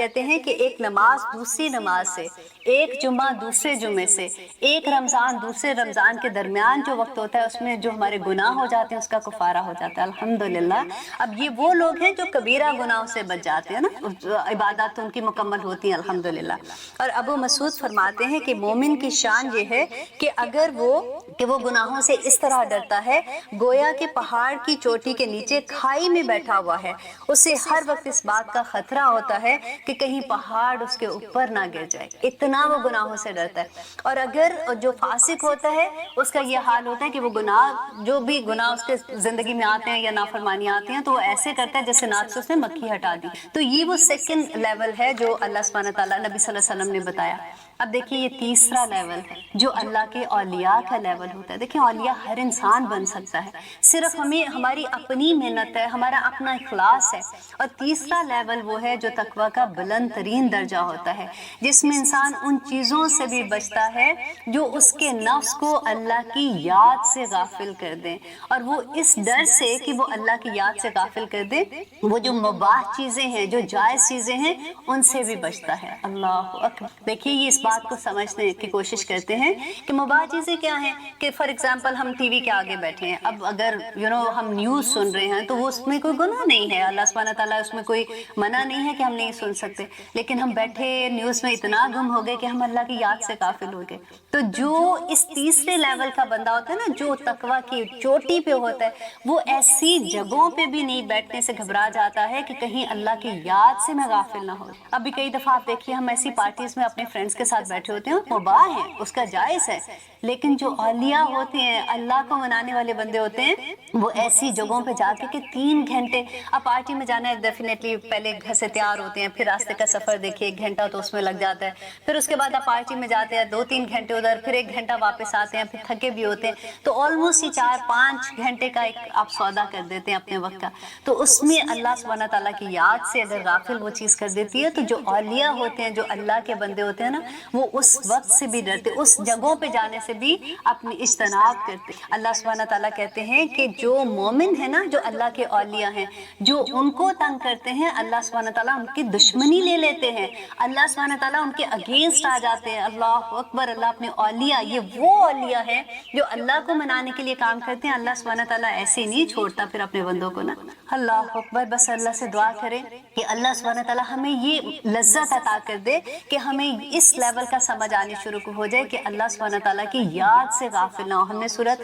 کہتے ہیں کہ ایک نماز دوسری نماز سے، ایک جمعہ دوسرے جمعے سے، ایک رمضان دوسرے رمضان کے درمیان جو وقت ہوتا ہے اس میں جو ہمارے گناہ ہو جاتے ہیں اس کا کفارہ ہو جاتا ہے، الحمدللہ۔ اب یہ وہ لوگ ہیں جو کبیرہ گناہوں سے بچ جاتے ہیں نا، عبادات ان کی مکمل ہوتی ہیں الحمدللہ۔ اور ابو مسعود فرماتے ہیں کہ مومن کی شان یہ ہے کہ اگر وہ گناہوں سے اس طرح ڈرتا ہے گویا کہ پہاڑ کی چوٹی کے نیچے کھائی میں بیٹھا ہوا ہے، اسے ہر وقت اس بات کا خطرہ ہوتا ہے کہ کہیں پہاڑ اس کے اوپر نہ گر جائے، اتنا وہ گناہوں سے ڈرتا ہے۔ اور اگر جو فاسق ہوتا ہے اس کا یہ حال ہوتا ہے کہ وہ گناہ، جو بھی گناہ اس کے زندگی میں آتے ہیں یا نافرمانیاں آتی ہیں تو وہ ایسے کرتا ہے جیسے ناک سے اس نے مکھی ہٹا دی۔ تو یہ وہ سیکنڈ لیول ہے جو اللہ سبحانہ تعالیٰ نبی صلی اللہ علیہ وسلم نے بتایا۔ اب دیکھیے یہ تیسرا لیول ہے جو اللہ کے اولیاء کا لیول ہوتا ہے۔ دیکھیں اولیاء ہر انسان بن سکتا ہے، صرف ہمیں ہماری اپنی محنت ہے، ہمارا اپنا اخلاص ہے۔ اور تیسرا لیول وہ ہے جو تقویٰ کا بلند ترین درجہ ہوتا ہے، جس میں انسان ان چیزوں سے بھی بچتا ہے جو اس کے نفس کو اللہ کی یاد سے غافل کر دیں، اور وہ اس ڈر سے کہ وہ اللہ کی یاد سے غافل کر دیں وہ جو مباح چیزیں ہیں، جو جائز چیزیں ہیں، ان سے بھی بچتا ہے۔ اللہ اکبر۔ دیکھیے یہ اس بات کو سمجھنے کی کوشش کرتے ہیں کہ مباح چیزیں کیا ہیں، کہ فار ایگزامپل ہم ٹی وی کے آگے بیٹھے ہیں، اب اگر ہم نیوز سن رہے ہیں تو وہ اس میں کوئی گناہ نہیں ہے، اللہ سبحانہ تعالیٰ اس میں کوئی منع نہیں ہے کہ ہم نہیں سن سکتے، لیکن ہم بیٹھے نیوز میں اتنا گم ہو گئے کہ ہم اللہ کی یاد سے غافل ہو گئے۔ تو جو اس تیسرے لیول کا بندہ ہوتا ہے نا، جو تقویٰ کی چوٹی پہ ہوتا ہے، وہ ایسی جگہوں پہ بھی نہیں بیٹھنے سے گھبرا جاتا ہے کہ کہیں اللہ کی یاد سے میں غافل نہ ہو۔ ابھی کئی دفعہ آپ دیکھیے ہم ایسی پارٹیز میں اپنے فرینڈس کے ساتھ بیٹھے ہوتے ہیں، مباح ہیں، اس کا جائز ہے، لیکن جو اولیاء ہوتے ہیں، اللہ کو منانے والے بندے ہوتے ہیں، وہ ایسی جگہوں پہ جا کے کہ 3 گھنٹے، اب پارٹی میں جانا ہے ڈیفینیٹلی پہلے گھر سے تیار ہوتے ہیں، پھر راستے کا سفر دیکھیے 1 گھنٹہ تو اس میں لگ جاتا ہے، پھر اس کے بعد آپ پارٹی میں جاتے ہیں 2-3 گھنٹے ادھر، پھر 1 گھنٹہ واپس آتے ہیں، پھر تھکے بھی ہوتے ہیں، تو آلموسٹ 4-5 گھنٹے کا ایک آپ سودا کر دیتے ہیں اپنے وقت کا۔ تو اس میں اللہ سبحانہ تعالیٰ کی یاد سے اگر غافل وہ چیز کر دیتی ہے، تو جو اولیاء ہوتے ہیں، جو اللہ کے بندے ہوتے ہیں نا، وہ اس وقت سے بھی ڈرتے، اس جگہوں پہ جانے سے بھی اپنی اجتناب کرتے۔ اللہ سبحانہ تعالیٰ کہتے ہیں کہ جو مومن ہے نا، جو اللہ کے اولیاء ہیں، جو ان کو تنگ کرتے ہیں، اللہ سبحانہ تعالیٰ ان کی دشمنی لے لیتے ہیں، اللہ سبحانہ تعالیٰ ان کے اگینسٹ آ جاتے ہیں۔ اللہ اکبر۔ اللہ اپنے اولیاء، یہ وہ اولیاء ہیں جو اللہ کو منانے کے لیے کام کرتے ہیں، اللہ سبحانہ تعالیٰ ایسے نہیں چھوڑتا پھر اپنے بندوں کو نا۔ اللہ اکبر۔ بس اللہ سے دعا کریں کہ اللہ سبحانہ تعالیٰ ہمیں یہ لذت عطا کر دے کہ ہمیں اس لیول کا سمجھ آنی شروع ہو جائے کہ اللہ سبحانہ تعالیٰ کی یاد سے غافل نہ ہو۔ ہم نے سورت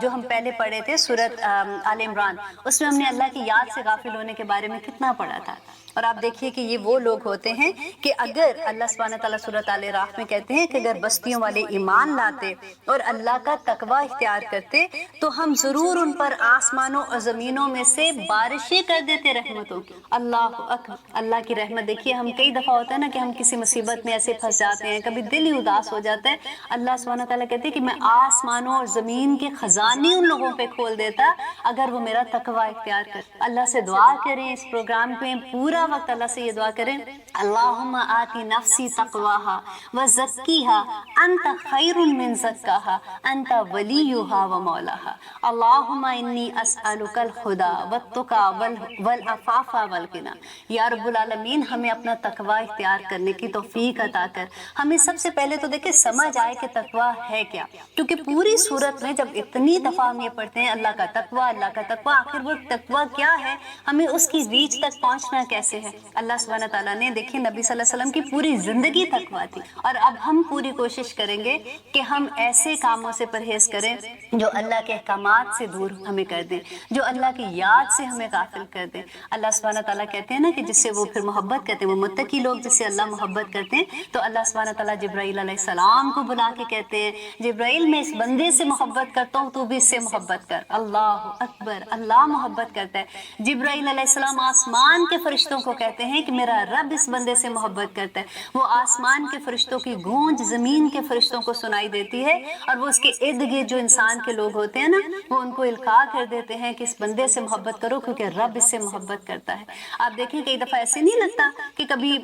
جو ہم پہلے پڑھے تھے، سورت آل عمران، اس میں ہم نے اللہ کی یاد سے غافل ہونے کے بارے میں کتنا پڑھا تھا۔ اور آپ دیکھیے کہ یہ وہ لوگ ہوتے ہیں کہ اگر اللہ سبحانہ تعالیٰ سورۃ آل اعراف میں کہتے ہیں کہ اگر بستیوں والے ایمان لاتے اور اللہ کا تقویٰ اختیار کرتے تو ہم ضرور ان پر آسمانوں اور زمینوں میں سے بارشیں کر دیتے رحمتوں کی۔ اللہ اکبر۔ اللہ کی رحمت دیکھیے، ہم کئی دفعہ ہوتا ہے نا کہ ہم کسی مصیبت میں ایسے پھنس جاتے ہیں، کبھی دل ہی اداس ہو جاتا ہے، اللہ سبحانہ تعالیٰ کہتے ہیں کہ میں آسمانوں اور زمین کے خزانے ان لوگوں پہ کھول دیتا اگر وہ میرا تقویٰ اختیار کر۔ اللہ سے دعا کریں، اس پروگرام پہ پورا وقت اللہ سے یہ دعا کریں، اللہم آتی نفسی تقواہا وزکیہا انت خیر من زکاہا انت ولیہا ومولاہا، اللہم انی اسألک الہدی والتقی والعفاف والغنی۔ یا رب العالمین ہمیں اپنا تقویٰ اختیار کرنے کی توفیق عطا کر۔ ہمیں سب سے پہلے تو دیکھیں سمجھ آئے کہ تقویٰ ہے کیا، کیونکہ پوری صورت میں جب اتنی دفعہ ہم یہ پڑھتے ہیں اللہ کا تقویٰ، اللہ کا تقویٰ، آخر وہ تقویٰ کیا ہے، ہمیں اس کی ریچ تک پہنچنا کیسے ہے۔ اللہ سبحانہ تعالیٰ نے دیکھیں نبی صلی اللہ علیہ وسلم کی پوری زندگی تقویٰ تھی، اور اب ہم پوری کوشش کریں گے کہ ہم ایسے کاموں سے پرہیز کریں جو اللہ کے احکامات سے دور ہمیں کر دیں، جو اللہ کی یاد سے ہمیں غافل کر دیں۔ اللہ سبحانہ تعالیٰ کہتے ہیں نا کہ جس سے وہ پھر محبت کرتے ہیں، وہ متقی لوگ جس سے اللہ محبت کرتے ہیں، تو اللہ سبحانہ تعالیٰ جبرائیل علیہ السلام کو بلا کے کہتے ہیں، جبرائیل میں اس بندے سے محبت کرتا ہوں، تو بھی اس سے محبت کر۔ اللہ اکبر۔ اللہ محبت کرتا ہے۔ جبرائیل علیہ السلام آسمان کے فرشتوں کو کہتے ہیں کہ میرا رب اس بندے سے محبت کرتا ہے۔ وہ آسمان کے فرشتوں کی گونج زمین کے فرشتوں کو سنائی دیتی ہے، اور وہ اس کے ارد گرد جو انسان کے لوگ ہوتے ہیں نا، وہ ان کو القاء کر دیتے ہیں کہ اس بندے سے محبت کرو کیونکہ رب اس سے محبت کرتا ہے۔ آپ دیکھیں کئی دفعہ ایسے نہیں لگتا کہ کبھی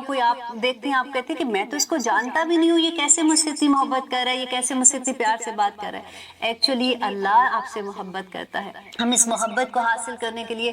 کوئی آپ دیکھتے ہیں، آپ کہتے ہیں کہ میں تو اس کو جانتا بھی نہیں ہوں، یہ کیسے مجھ سے اتنی محبت کر رہا ہے، یہ کیسے مجھ سے اتنی پیار سے بات کر رہا ہے۔ ایکچولی اللہ آپ سے محبت کرتا ہے۔ ہم اس محبت کو حاصل کرنے کے لیے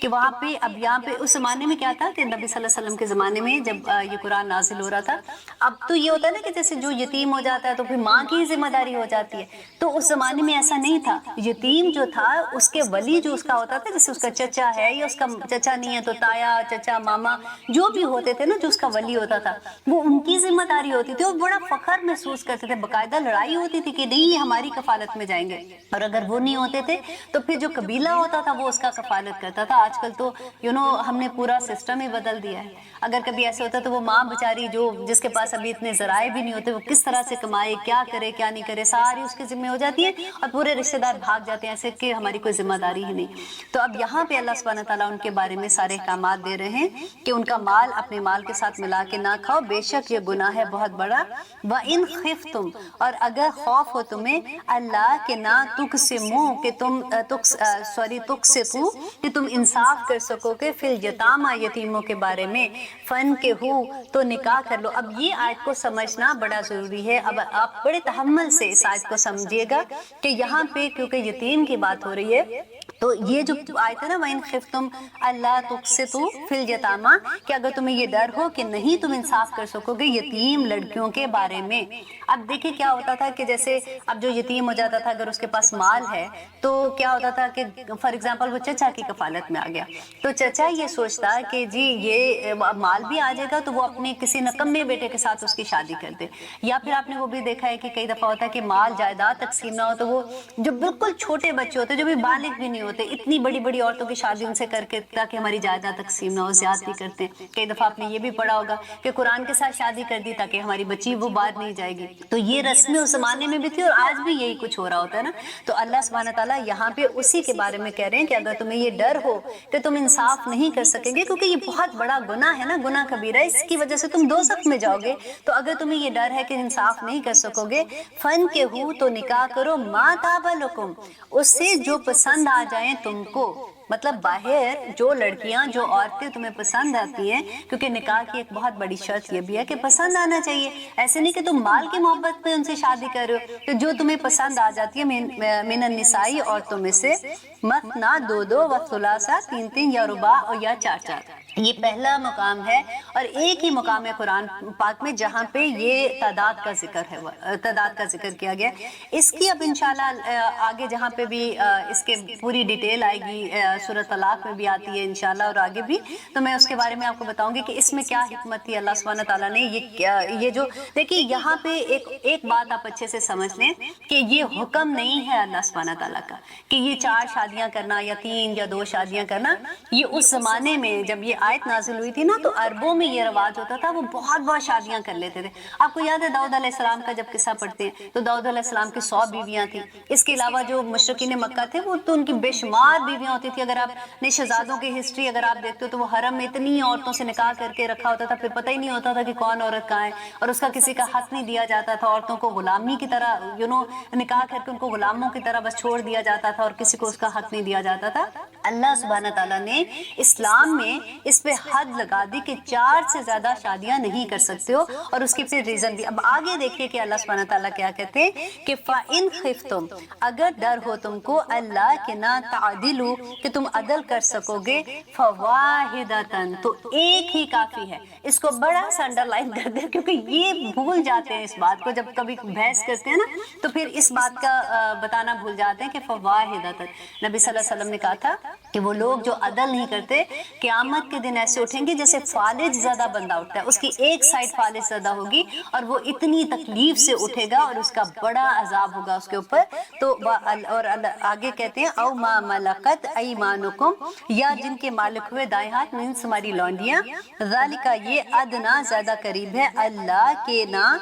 کہ وہاں پہ اب یہاں پہ اس زمانے میں کیا تھا کہ نبی صلی اللہ علیہ وسلم کے زمانے میں جب یہ قرآن نازل ہو رہا تھا, اب تو یہ ہوتا ہے نا کہ جیسے جو یتیم ہو جاتا ہے تو پھر ماں کی ذمہ داری ہو جاتی ہے, تو اس زمانے میں ایسا نہیں تھا. یتیم جو تھا اس کے ولی جو اس کا ہوتا تھا, جیسے اس کا چچا ہے یا اس کا چچا نہیں ہے تو تایا, چچا, ماما جو بھی ہوتے تھے نا, جو اس کا ولی ہوتا تھا وہ ان کی ذمہ داری ہوتی تھی. وہ بڑا فخر محسوس کرتے تھے, باقاعدہ لڑائی ہوتی تھی کہ نہیں یہ ہماری کفالت میں جائیں گے, اور اگر وہ نہیں ہوتے تھے تو پھر جو قبیلہ ہوتا تھا وہ اس کا کفالت کرتا تھا. آج کل تو ہم نے پورا سسٹم ہی بدل دیا ہے. اگر کبھی ایسے ہوتا تو وہ ماں بیچاری جو جس کے پاس ابھی اتنے ذرائع بھی نہیں ہوتے, وہ کس طرح سے کمائے, کیا کرے کیا نہیں کرے, ساری اس کے ذمہ ہو جاتی ہے, اور پورے رشتہ دار بھاگ جاتے ہیں ایسے کہ ہماری کوئی ذمہ داری ہی نہیں. تو اب یہاں پہ اللہ سبحانہ تعالیٰ ان کے بارے میں سارے احکامات دے رہے ہیں کہ ان کا مال اپنے مال کے ساتھ ملا کے نہ کھاؤ, بے شک یہ گناہ ہے بہت بڑا. وَإِنْ خِفْتُمْ, اور اگر خوف ہو تمہیں, اللہ کے نہ تقسموا, کہ تم تقسطوا, کہ تم انصاف کر سکو گے, فی الیتامى, یتیموں کے بارے میں, فانکحوا, تو نکاح کر لو. اب یہ آیت کو سمجھنا بڑا ضروری ہے. اب آپ بڑے تحمل سے اس آیت کو سمجھیے گا کہ یہاں پہ کیونکہ یتیم کی بات ہو رہی ہے, تو یہ جو آیت ہے نا وَإِنْ خِفْتُمْ أَلَّا تُقْسِطُوا فِي الْيَتَامَى, کہ اگر تمہیں یہ ڈر ہو کہ نہیں تم انصاف کر سکو گے یتیم لڑکیوں کے بارے میں. اب دیکھیں کیا ہوتا تھا کہ جیسے اب جو یتیم ہو جاتا تھا, اگر اس کے پاس مال ہے تو کیا ہوتا تھا کہ فار ایگزامپل وہ چچا کی کفالت میں آ گیا, تو چچا یہ سوچتا کہ جی یہ مال بھی آ جائے گا تو وہ اپنے کسی نکمے بیٹے کے ساتھ اس کی شادی کر دے. یا پھر آپ نے وہ بھی دیکھا ہے کہ کئی دفعہ ہوتا ہے کہ مال جائیداد تقسیم نہ ہو تو وہ جو بالکل چھوٹے بچے ہوتے جو بھی بالغ بھی نہیں ہوتے, اتنی بڑی بڑی عورتوں کی شادی ان سے کر کے تاکہ ہماری جائیداد تقسیم نہ ہو, زیادتی کرتے ہیں. کئی دفعہ آپ نے یہ بھی پڑھا ہوگا کہ قرآن کے ساتھ شادی کر دی تاکہ ہماری بچی وہ باہر نہیں جائے گی. تو یہ رسمیں اس زمانے میں بھی تھی اور آج بھی یہی کچھ ہو رہا ہوتا ہے نا. تو اللہ سبحانہ تعالیٰ یہاں پہ اسی کے بارے میں کہہ رہے ہیں کہ اگر تمہیں یہ ڈر ہو کہ تم انصاف نہیں کر سکیں گے, کیونکہ یہ بہت بڑا گناہ ہے نا, گناہ کبیرہ, اس کی وجہ سے تم دوزخ میں جاؤ گے. تو اگر تمہیں یہ ڈر ہے کہ انصاف نہیں کر سکو گے, فانکحوا, تو نکاح کرو, ما طاب لکم, اس سے جو پسند آ جائیں تم کو. مطلب باہر جو لڑکیاں جو عورتیں تمہیں پسند آتی ہیں, کیونکہ نکاح کی ایک بہت بڑی شرط یہ بھی ہے کہ پسند آنا چاہیے. ایسے نہیں کہ تم مال کی محبت پہ ان سے شادی کر رہے ہو, تو جو تمہیں پسند آ جاتی ہے من النساء, عورتوں میں سے, مثنا, دو دو, وثلاثا, تین تین, یا رباع, اور یا چار چار. یہ پہلا مقام ہے اور ایک ہی مقام ہے قرآن پاک میں جہاں پہ یہ تعداد کا ذکر ہے, تعداد کا ذکر کیا گیا. اس کی اب انشاءاللہ آگے جہاں پہ بھی اس کے پوری ڈیٹیل آئے گی, سورۃ طلاق میں بھی آتی ہے انشاءاللہ اور آگے بھی, تو میں اس کے بارے میں آپ کو بتاؤں گی کہ اس میں کیا حکمت تھی اللہ سبحانہ تعالیٰ نے. یہ جو دیکھیے یہاں پہ ایک بات آپ اچھے سے سمجھ لیں کہ یہ حکم نہیں ہے اللہ سبحانہ تعالیٰ کا کہ یہ 4 شادیاں کرنا یا 3 یا 2 شادیاں کرنا. یہ اس زمانے میں جب یہ آیت نازل ہوئی تھی نا, تو عربوں میں یہ رواج ہوتا تھا, وہ بہت شادیاں کر لیتے تھے. آپ کو یاد ہے داؤد علیہ السلام کا جب قصہ پڑھتے ہیں تو داؤد علیہ السلام کی 100 بیویاں تھیں. اس کے علاوہ جو مشرکین مکہ تھے وہ تو ان کی بے شمار بیویاں ہوتی تھی. اگر آپ نے شہزادوں کی ہسٹری اگر آپ دیکھتے ہو تو وہ حرم میں اتنی عورتوں سے نکاح کر کے رکھا ہوتا تھا, پھر پتہ ہی نہیں ہوتا تھا کہ کون عورت کہاں ہے, اور اس کا کسی کا حق نہیں دیا جاتا تھا. عورتوں کو غلامی کی طرح نکاح کر کے ان کو غلاموں کی طرح بس چھوڑ دیا جاتا تھا, اور کسی کو اس کا حق نہیں دیا جاتا تھا. اللہ سبحانہ تعالیٰ نے اسلام میں اس پہ حد لگا دی کہ 4 سے زیادہ شادیاں نہیں کر سکتے ہو, اور اس کی پھر ریزن بھی. اب آگے دیکھیے کہ اللہ سبحانہ تعالیٰ کیا کہتے ہیں کہ فَإِنْ خِفْتُمْ, اگر ڈر ہو تم کو, اللہ کے نہ تعدلوا, کہ تم عدل کر سکو گے, فَوَاحِدَةً, تو ایک ہی کافی ہے. اس کو بڑا سا انڈر لائن کر دیں کیونکہ یہ بھول جاتے ہیں اس بات کو, جب کبھی بحث کرتے ہیں نا تو پھر اس بات کا بتانا بھول جاتے ہیں کہ فَوَاحِدَةً. نبی صلی اللہ علیہ وسلم نے کہا تھا کہ وہ لوگ جو عدل نہیں کرتے قیامت کے دن ایسے اٹھیں گے جیسے فالج زدہ بندہ اٹھتا ہے, اس کی ایک سائڈ فالج زدہ ہوگی اور وہ اتنی تکلیف سے اٹھے گا اور اس کا بڑا عذاب ہوگا اس کے اوپر. تو اور آگے کہتے ہیں او ما ملکت ایمانکم, یا جن کے مالک ہوئے دائیں ہاتھ مینس ہماری لونڈیاں, ذالک, یہ ادنا زیادہ قریب ہے, اللہ کے نا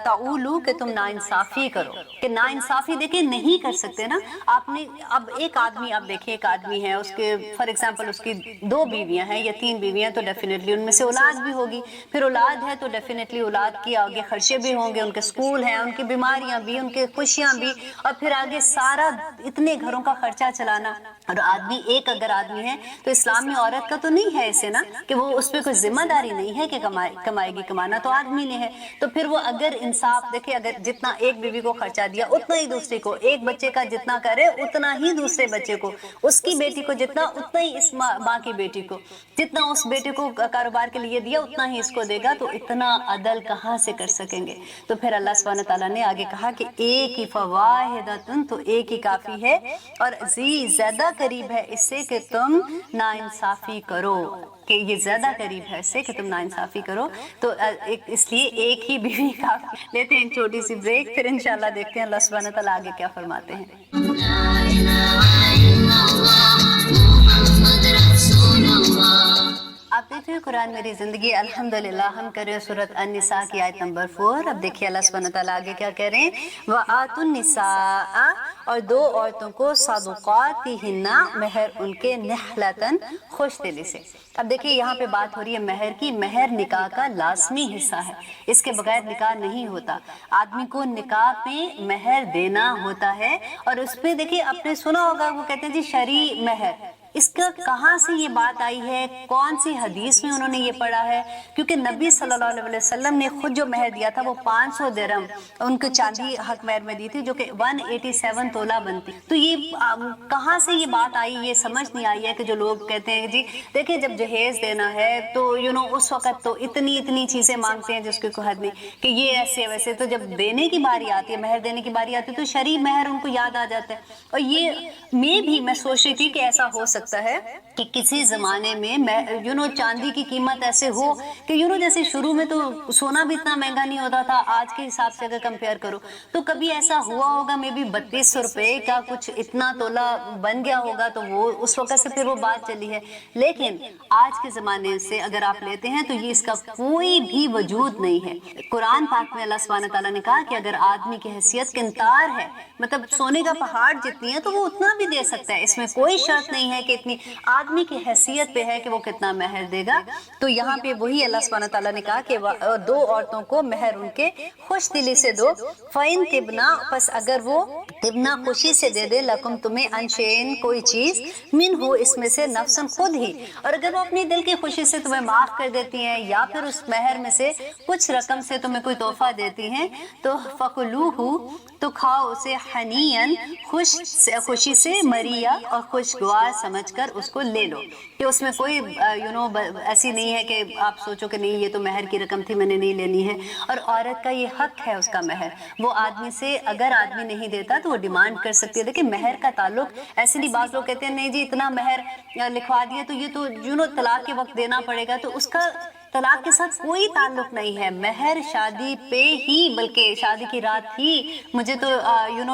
تعولو, کہ تم ناانصافی کرو. کہ ناانصافی دیکھیں نہیں کر سکتے نا آپ نے. اب ایک آدمی, آپ دیکھیں ایک آدمی ہے, اس کے فار ایگزامپل اس کی 2 بیویاں ہیں یا 3 بیویاں, تو ڈیفینیٹلی ان میں سے اولاد بھی ہوگی. پھر اولاد ہے تو ڈیفینیٹلی اولاد کی آگے خرچے بھی ہوں گے, ان کے سکول ہیں, ان کی بیماریاں بھی, ان کے خوشیاں بھی, اور پھر آگے سارا اتنے گھروں کا خرچہ چلانا. اور آدمی ایک اگر آدمی ہے تو اسلام میں عورت کا تو نہیں ہے ایسے نا کہ وہ اس پہ کوئی ذمہ داری نہیں ہے کہ کمائے گی، کمانا تو آدمی نے ہے۔ تو پھر وہ اگر انصاف دیکھے، اگر جتنا ایک بیوی کو خرچہ دیا اتنا ہی دوسری کو، ایک بچے کا جتنا کرے اتنا ہی دوسرے بچے کو، اس کی بیٹی کو جتنا اتنا ہی اس ماں کی بیٹی کو، جتنا اس بیٹے کو کاروبار کے لیے دیا اتنا ہی اس کو دے گا، تو اتنا عدل کہاں سے کر سکیں گے؟ تو پھر اللہ سبحانہ تعالیٰ نے آگے کہا کہ ایک ہی فواحدۃ، تو ایک ہی کافی ہے، اور زیادہ قریب ہے اس سے کہ تم ناانصافی کرو، کہ یہ زیادہ قریب ہے اس سے کہ تم ناانصافی کرو۔ تو اس لیے ایک ہی بیوی کافی۔ لیتے ہیں چھوٹی سی بریک، پھر انشاءاللہ دیکھتے ہیں اللہ سبحانہ تعالیٰ آگے کیا فرماتے ہیں۔ آپ دیکھ رہے ہیں قرآن میری زندگی، الحمدللہ ہم کر رہے ہیں سورۃ النساء کی آیت نمبر 4۔ اب دیکھیے اللہ سبحانہ تعالیٰ آگے کیا کہہ رہے ہیں، وَآتُوا النِّسَاءَ، اور دو عورتوں کو صدقاتہن، مہر ان کے، نحلتاً، خوش دلی سے۔ اب دیکھیے یہاں پہ بات ہو رہی ہے مہر کی۔ مہر نکاح کا لازمی حصہ ہے، اس کے بغیر نکاح نہیں ہوتا۔ آدمی کو نکاح میں مہر دینا ہوتا ہے، اور اس پہ دیکھیے آپ نے سنا ہوگا وہ کہتے ہیں جی شرعی مہر، اس کا کہاں سے یہ بات آئی ہے، کون سی حدیث میں انہوں نے یہ پڑھا ہے؟ کیونکہ نبی صلی اللہ علیہ وسلم نے خود جو مہر دیا تھا وہ 500 درہم ان کو چاندی حق مہر میں دی تھی، جو کہ 187 تولہ بنتی۔ تو یہ کہاں سے یہ بات آئی، یہ سمجھ نہیں آئی ہے کہ جو لوگ کہتے ہیں جی دیکھیں جب جہیز دینا ہے تو اس وقت تو اتنی چیزیں مانگتے ہیں جس کی کوئی حد نہیں، کہ یہ ایسے ویسے، تو جب دینے کی باری آتی ہے، مہر دینے کی باری آتی ہے، تو شرعی مہر ان کو یاد آ جاتا ہے۔ اور یہ میں سوچ رہی تھی کہ ایسا ہو سکتا ہے کہ کسی زمانے میں چاندی کی قیمت ایسے ہو کہ جیسے شروع میں تو سونا بھی اتنا مہنگا نہیں ہوتا تھا آج کے حساب سے اگر کمپیئر کرو، تو کبھی ایسا ہوا ہوگا میں بھی 3200 روپے کا کچھ اتنا تولہ بن گیا ہوگا، تو وہ اس وقت سے پھر وہ بات چلی ہے۔ لیکن آج کے زمانے سے اگر آپ لیتے ہیں تو یہ اس کا کوئی بھی وجود نہیں ہے۔ قرآن پاک میں اللہ سبحانہ تعالیٰ نے کہا کہ اگر آدمی کی حیثیت قنطار ہے، مطلب سونے کا پہاڑ جتنی ہے، تو وہ اتنا بھی دے سکتا ہے، اس میں کوئی شرط نہیں ہے کہ اتنی آدمی کی حیثیت پہ ہے کہ وہ کتنا مہر دے گا۔ تو یہاں پہ وہی اللہ سبحانہ تعالیٰ نے کہا کہ دو عورتوں کو مہر ان کے خوش دلی سے دو، فَإِن تِبْنَا، پس اگر وہ تبنا خوشی سے دے دے، لکم تمہیں، انشین کوئی چیز، من ہو اس میں سے، نفسن خود ہی، اور اگر وہ اپنی دل کی خوشی سے تمہیں معاف کر دیتی ہیں یا پھر اس مہر میں سے کچھ رقم سے تمہیں کوئی تحفہ دیتی ہیں، تو فَكُلُوهُ، تو کھاؤ اسے، حنیئن، خوشی سے، مریا اور خوشگوار سمجھ کر اس کو لے لو، کہ اس میں کوئی ایسی نہیں ہے کہ آپ سوچو کہ نہیں یہ تو مہر کی رقم تھی میں نے نہیں لینی ہے۔ اور عورت کا یہ حق ہے اس کا مہر، وہ آدمی سے اگر آدمی نہیں دیتا تو وہ ڈیمانڈ کر سکتی ہے۔ دیکھیں مہر کا تعلق ایسے نہیں، بعض لوگ کہتے ہیں نہیں جی اتنا مہر لکھوا دیا تو یہ تو طلاق کے وقت دینا پڑے گا، تو اس کا طلاق کے ساتھ کوئی تعلق نہیں ہے۔ مہر شادی پہ ہی، بلکہ شادی کی رات ہی، مجھے تو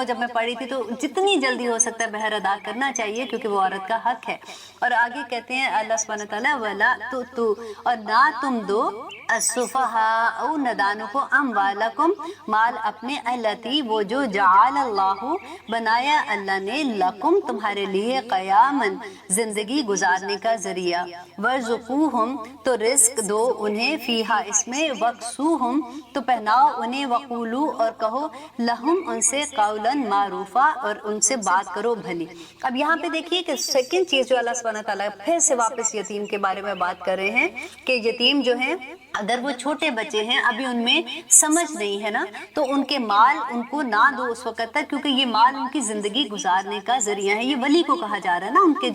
جب میں پڑھی تھی تو جتنی جلدی ہو سکتا ہے مہر ادا کرنا چاہیے، کیونکہ وہ عورت کا حق ہے۔ اور آگے کہتے ہیں اللہ سبحانہ تعالیٰ وَلَا تُؤْتُوا، اور نہ تم دو، السفہاء، نادانوں کو، اموالکم، مال اپنے، التی، وہ جو، جعل اللہ، بنایا اللہ نے، لکم، تمہارے لیے، قیاماً، زندگی گزارنے کا ذریعہ، ورزقوہم، تو رزق دو انہیں، فیہا، اس میں، وقسوہم، تو پہناؤ انہیں، وقولو، اور کہو، لہم، ان سے، قولاً معروفا، اور ان سے بات کرو بھلی۔ اب یہاں پہ دیکھیے کہ سیکنڈ چیز جو اللہ سبحانہ تعالیٰ پھر سے واپس یتیم کے بارے میں بات کر رہے ہیں، کہ یتیم جو ہیں اگر وہ چھوٹے بچے ہیں، ابھی ان میں سمجھ نہیں ہے نا، تو ان کے مال ان کو نہ دو اس وقت تک، کیونکہ یہ مال ان کی زندگی گزارنے کا ذریعہ ہے۔ یہ ولی کو کہا جا رہا ہے نا، ان کے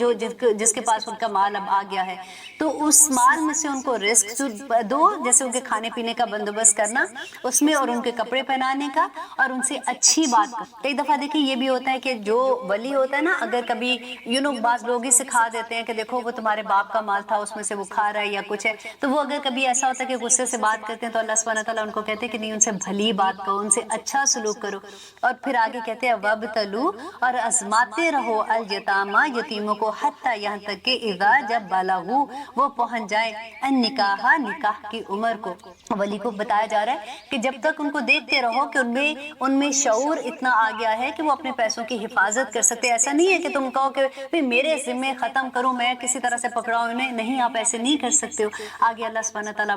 جس کے پاس ان کا مال اب آ گیا ہے، تو اس مال میں سے ان کو رزق دو، جیسے ان کے کھانے پینے کا بندوبست کرنا اس میں، اور ان کے کپڑے پہنانے کا، اور ان سے اچھی بات کا۔ کئی دفعہ دیکھیں یہ بھی ہوتا ہے کہ جو ولی ہوتا ہے نا، اگر کبھی بعض لوگ ہی سکھا دیتے ہیں کہ دیکھو وہ تمہارے باپ کا مال تھا، اس میں سے وہ کھا رہا ہے یا کچھ ہے، تو وہ اگر کبھی ایسا ہوتا ہے کہ غصے سے بات کرتے ہیں تو اللہ سبحانہ تعالیٰ ان کو کہتے ہیں کہ نہیں، ان سے بھلی بات کہو، ان سے اچھا سلوک کرو۔ اور پھر آگے کہتے ہیں وَابْتَلُوا، اور آزماتے رہو، الیتامیٰ، یتیموں کو، حتیٰ، یہاں تک کہ، اذا، جب، بلغوا، وہ پہنچ جائیں، النکاح، نکاح کی عمر کو۔ ولی کو بتایا جا رہا ہے کہ جب تک ان کو دیکھتے رہو کہ ان میں شعور اتنا آ گیا ہے کہ وہ اپنے پیسوں کی حفاظت کر سکتے۔ ایسا نہیں ہے کہ تم کہو کہ میرے ذمے ختم کرو، میں کسی طرح سے پکڑاؤں انہیں، نہیں، آپ ایسے نہیں کر سکتے ہو۔ آگے اللہ سبحانہ تعالیٰ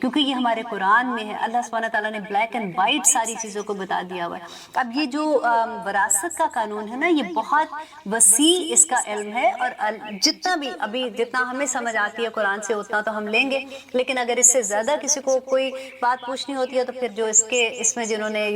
کیونکہ یہ ہمارے قرآن میں ہے، اللہ سبحانہ تعالیٰ نے بلیک اینڈ وائٹ ساری چیزوں کو بتا دیا ہوا ہے۔ اب یہ جو وراثت کا قانون ہے نا، یہ بہت وسیع اس کا علم ہے، اور جتنا بھی ابھی جتنا ہمیں سمجھ آتی ہے قرآن سے اتنا تو ہم لیں گے، لیکن اگر اس سے زیادہ کسی کو کوئی بات پوچھنی ہوتی ہے تو پھر جو اس میں جنہوں نے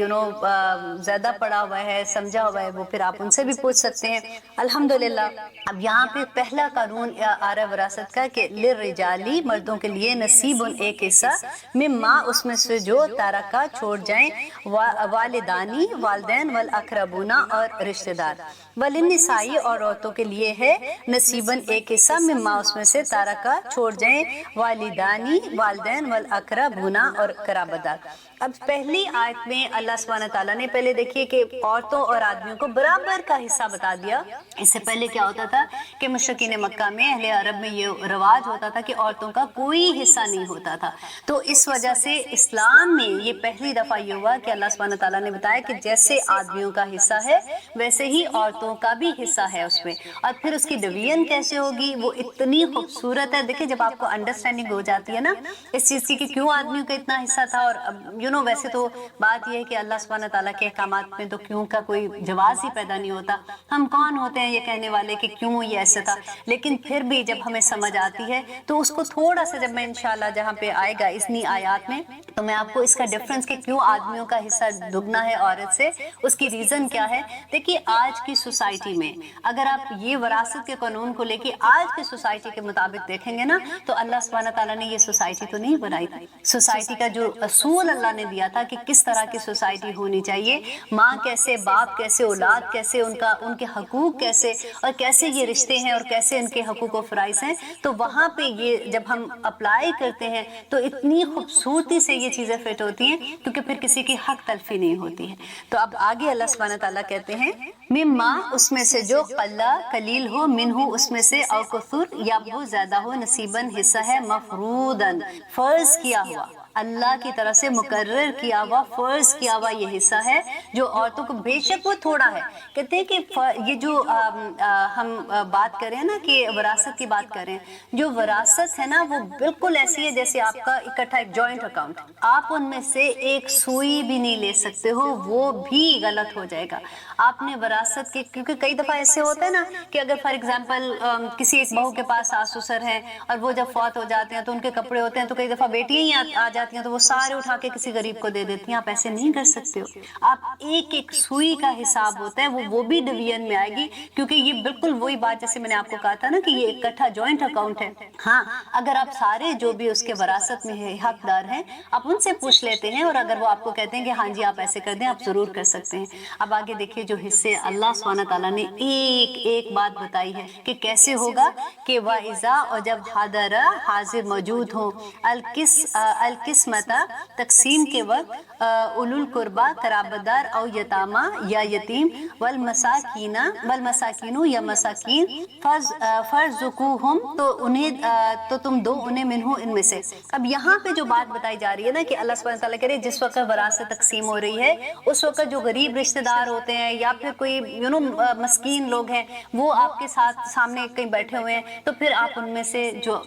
زیادہ پڑھا ہوا ہے، سمجھا ہوا ہے، وہ پھر آپ ان سے بھی پوچھ سکتے ہیں الحمدللہ۔ اب یہاں پہ پہلا قانون آ رہا ہے وراثت کا کہ للرجالی، مردوں کے لیے نصیب ایک حصہ، مما اس میں سے جو تارکا چھوڑ جائیں، والدانی والدین، والاقربون اور رشتہ دار، وللنسائی اور عورتوں کے لیے ہے نصیباً ایک حصہ، مما اس میں سے تارکا چھوڑ جائیں، والدانی والدین، والاقربون اور قرابت دار۔ اب پہلی آیت میں اللہ سبحانہ تعالیٰ نے پہلے دیکھیے کہ عورتوں اور آدمیوں کو برابر کا حصہ بتا دیا۔ اس سے پہلے کیا ہوتا تھا کہ مشرکین مکہ میں، اہل عرب میں یہ رواج ہوتا تھا کہ عورتوں کا کوئی حصہ نہیں ہوتا تھا، تو اس وجہ سے اسلام میں یہ پہلی دفعہ یہ ہوا کہ اللہ سبحانہ تعالیٰ نے بتایا کہ جیسے آدمیوں کا حصہ ہے ویسے ہی عورتوں کا بھی حصہ ہے اس میں، اور پھر اس کی ڈویژن کیسے ہوگی وہ اتنی خوبصورت ہے۔ دیکھیں جب آپ کو انڈرسٹینڈنگ ہو جاتی ہے نا اس چیز کی کہ کیوں آدمیوں کا اتنا حصہ تھا، اور ویسے تو بات یہ ہے کہ اللہ سبحانہ تعالیٰ کے احکامات میں تو کیوں کا کوئی جواز ہی پیدا نہیں ہوتا، ہم کون ہوتے ہیں یہ کہنے والے کہ کیوں یہ ایسے تھا، لیکن پھر بھی جب ہمیں سمجھ آتی ہے تو اس کو تھوڑا سا، جب میں انشاءاللہ جہاں پہ آئے گا اتنی آیات میں تو میں آپ کو اس کا ڈفرنس کہ کیوں آدمیوں کا حصہ دگنا ہے عورت سے، اس کی ریزن کیا ہے۔ دیکھیے آج کی سوسائٹی میں اگر آپ یہ وراثت کے قانون کو لے کے آج کی سوسائٹی کے مطابق دیکھیں گے نا تو اللہ سبحانہ تعالیٰ نے یہ سوسائٹی تو نہیں بنائی تھی۔ سوسائٹی کا جو اصول اللہ نے دیا تھا کہ کس طرح کی سوسائٹی ہونی چاہیے، ماں کیسے، باپ کیسے، اولاد کیسے، ان کے حقوق کیسے، اور کیسے یہ رشتے ہیں اور کیسے ان کے حقوق و فرائض ہیں، تو وہاں پہ یہ جب ہم اپلائی کرتے ہیں تو اتنی خوبصورتی سے یہ چیزیں فٹ ہوتی ہیں کیونکہ پھر کسی کی حق تلفی نہیں ہوتی ہے۔ تو اب آگے اللہ سبحانہ تعالیٰ کہتے ہیں مما اس میں سے جو قلّا قلیل ہو، منہ اس میں سے، او کثر یا بہت زیادہ ہو، نصیباً حصہ ہے، مفروضاً فرض کیا ہوا، اللہ کی طرف سے مقرر کیا ہوا، فرض کیا ہوا یہ حصہ ہے جو عورتوں کو، بے شک وہ تھوڑا ہے۔ کہتے ہیں کہ یہ جو ہم بات کریں نا کہ وراثت کی بات کریں، جو وراثت ہے نا وہ بالکل ایسی ہے جیسے آپ کا اکٹھا ایک جوائنٹ اکاؤنٹ، آپ ان میں سے ایک سوئی بھی نہیں لے سکتے ہو، وہ بھی غلط ہو جائے گا۔ آپ نے وراثت کے، کیونکہ کئی دفعہ ایسے ہوتا ہے نا کہ اگر فار ایگزامپل کسی ایک بہو کے پاس ساس سسر ہیں اور وہ جب فوت ہو جاتے ہیں تو ان کے کپڑے ہوتے ہیں تو کئی دفعہ بیٹیاں ہی آ جاتی ہیں تو وہ سارے اٹھا کے کسی غریب کو دے دیتی ہیں، آپ ایسے نہیں کر سکتے ہو۔ آپ ایک ایک سوئی کا حساب ہوتا ہے، وہ بھی ڈویژن میں آئے گی، کیونکہ یہ بالکل وہی بات جیسے میں نے آپ کو کہا تھا نا کہ یہ اکٹھا جوائنٹ اکاؤنٹ ہے۔ ہاں اگر آپ سارے جو بھی اس کے وراثت میں حقدار ہیں آپ ان سے پوچھ لیتے ہیں، اور اگر وہ آپ کو کہتے ہیں کہ ہاں جی آپ ایسے کر دیں، آپ ضرور کر سکتے ہیں۔ اب آگے دیکھیے جو حصے اللہ سبحانہ تعالیٰ نے ایک ایک بات بتائی ہے کہ کیسے ہوگا، کہ وَإِذَا، اور جب حاضر حاضر موجود ہوں، القسمتا تقسیم کے وقت، اولو القربا قرابت دار، او یتاما یا یتیم، والمساکین یا مساکین، فرزقوہم، تو انہیں تو تم دو انہیں منہ ان میں سے۔ اب یہاں پہ جو بات بتائی جا رہی ہے نا کہ اللہ سبحانہ تعالیٰ کہہ رہے جس وقت وراثت تقسیم ہو رہی ہے اس وقت جو غریب رشتہ دار ہوتے ہیں یا پھر کوئی مسکین لوگ ہیں وہ آپ کے ساتھ سامنے کہیں بیٹھے ہوئے ہیں، تو پھر آپ ان میں سے جو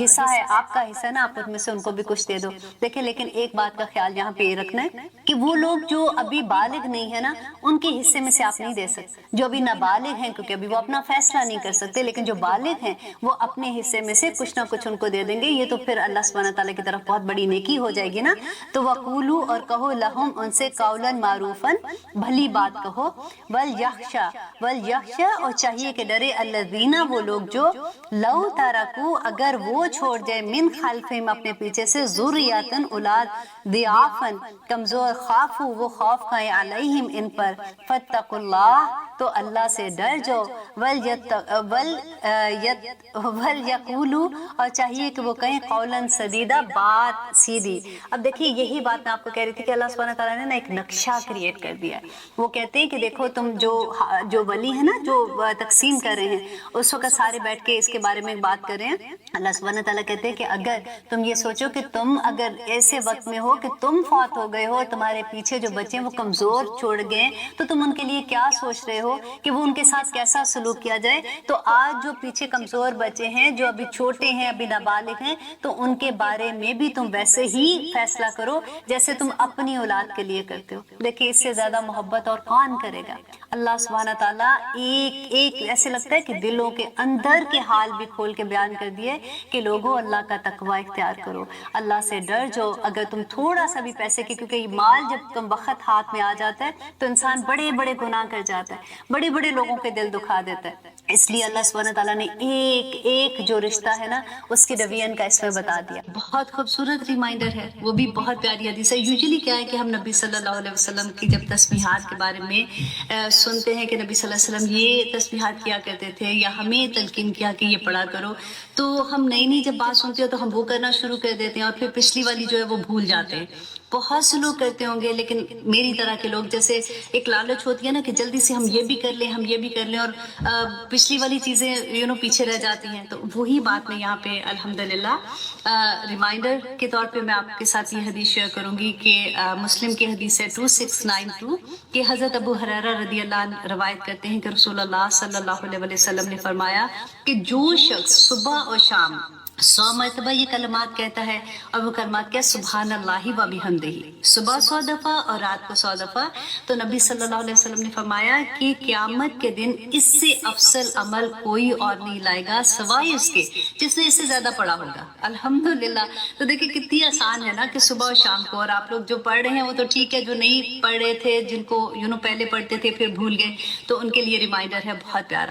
حصہ ہے آپ کا حصہ نا، آپ ان میں سے ان کو بھی کچھ دے دو۔ دیکھیں لیکن ایک بات کا خیال یہاں پہ یہ رکھنا ہے کہ وہ لوگ جو ابھی بالغ نہیں ہے نا ان کے حصے میں سے آپ نہیں دے سکتے، جو ابھی نابالغ ہیں کیونکہ ابھی وہ اپنا فیصلہ نہیں کر سکتے، لیکن جو بالغ ہیں وہ اپنے حصے میں سے کچھ نہ کچھ ان کو دے دیں گے، یہ تو پھر اللہ سبحانہ تعالیٰ کی طرف بہت بڑی نیکی ہو جائے گی نا۔ تو وقولو، اور کہو، لہم ان سے، قولا معروفا، بھلی بات کہو، ولیخشا، اور چاہیے کہ ڈرے، الذین، وہ لوگ جو، لو ترکو، اگر وہ چھوڑ جائے، من خلفہم، اپنے پیچھے سے، ذریاتن، اولاد، ضعافن، کمزور، خافو، وہ خوف کھائے، علیہم، ان پر، فاتقوا اللہ، تو اللہ سے ڈر جاؤ، ولیقولوا، اور چاہیے کہ وہ کہیں، قولا سدیدا، بات سیدھی۔ اب دیکھیے یہی بات میں آپ کو کہہ رہی تھی کہ اللہ سبحانہ تعالیٰ نے نا ایک نقشہ کریٹ کر دیا ہے۔ وہ کہتے ہیں کہ دیکھو تم جو ولی ہے نا جو تقسیم کر رہے ہیں اس وقت سارے بیٹھ کے اس کے بارے میں بات کر رہے ہیں، اللہ سبحانہ تعالیٰ کہتے ہیں کہ اگر تم یہ سوچو کہ تم اگر ایسے وقت میں ہو کہ تم فوت ہو گئے ہو، تمہارے پیچھے جو بچے ہیں وہ کمزور چھوڑ گئے تو تم ان کے لیے کیا سوچ رہے ہو کہ وہ ان کے ساتھ کیسا سلوک کیا جائے؟ تو آج جو پیچھے کمزور بچے ہیں، جو ابھی چھوٹے ہیں، ابھی نابالغ ہیں، تو ان کے بارے میں بھی تم ویسے ہی فیصلہ کرو جیسے تم اپنی اولاد کے لیے کرتے ہو۔ دیکھیں اس سے زیادہ محبت اور کون کرے گا؟ اللہ سبحانہ تعالیٰ ایک ایسے لگتا ہے کہ دلوں کے اندر کے حال بھی کھول کے بیان کر دیے کہ لوگوں اللہ کا تقوی اختیار کرو، اللہ سے ڈر جو۔ اگر تم تھوڑا سا بھی پیسے کی، کیونکہ یہ مال جب کم وقت ہاتھ میں آ جاتا ہے تو انسان بڑے بڑے گناہ کر جاتا ہے، بڑے بڑے لوگوں کے دل دکھا دیتا ہے۔ اس لیے اللہ سبحانہ تعالیٰ نے ایک جو رشتہ ہے نا اس کی ڈویژن کا اس میں بتا دیا۔ بہت خوبصورت ریمائنڈر ہے، وہ بھی بہت پیاری حدیث ہے۔ یوزلی کیا ہے کہ ہم نبی صلی اللہ علیہ وسلم کی جب تسبیحات کے بارے میں سنتے ہیں کہ نبی صلی اللہ علیہ وسلم یہ تسبیحات کیا کرتے تھے یا ہمیں تلقین کیا کہ یہ پڑھا کرو، تو ہم نئی جب بات سنتے ہو تو ہم وہ کرنا شروع کر دیتے ہیں اور پھر پچھلی والی جو ہے وہ بھول جاتے ہیں۔ بہت سے لوگ کرتے ہوں گے، لیکن میری طرح کے لوگ جیسے ایک لالچ ہوتی ہے نا کہ جلدی سے ہم یہ بھی کر لیں، ہم یہ بھی کر لیں، اور پچھلی والی چیزیں پیچھے رہ جاتی ہیں۔ تو وہی بات میں یہاں پہ الحمدللہ ریمائنڈر کے طور پہ میں آپ کے ساتھ یہ حدیث شیئر کروں گی کہ مسلم کی حدیث ہے 2692 کہ حضرت ابو ہریرہ رضی اللہ عنہ روایت کرتے ہیں کہ رسول اللہ صلی اللہ علیہ وسلم نے فرمایا کہ جو شخص صبح اور شام 100 مرتبہ یہ کلمات کہتا ہے، اور وہ کلمات کیا؟ سبحان اللہ و بحمدہ، صبح 100 دفعہ اور رات کو 100 دفعہ، تو نبی صلی اللہ علیہ وسلم نے فرمایا کہ قیامت کے دن اس سے افضل عمل کوئی اور نہیں لائے گا سوائے اس کے جس نے اس سے زیادہ پڑھا ہوگا۔ الحمدللہ۔ تو دیکھیں کتنی آسان ہے نا کہ صبح اور شام کو، اور آپ لوگ جو پڑھ رہے ہیں وہ تو ٹھیک ہے، جو نہیں پڑھ رہے تھے، جن کو پہلے پڑھتے تھے پھر بھول گئے، تو ان کے لیے ریمائنڈر ہے بہت پیارا۔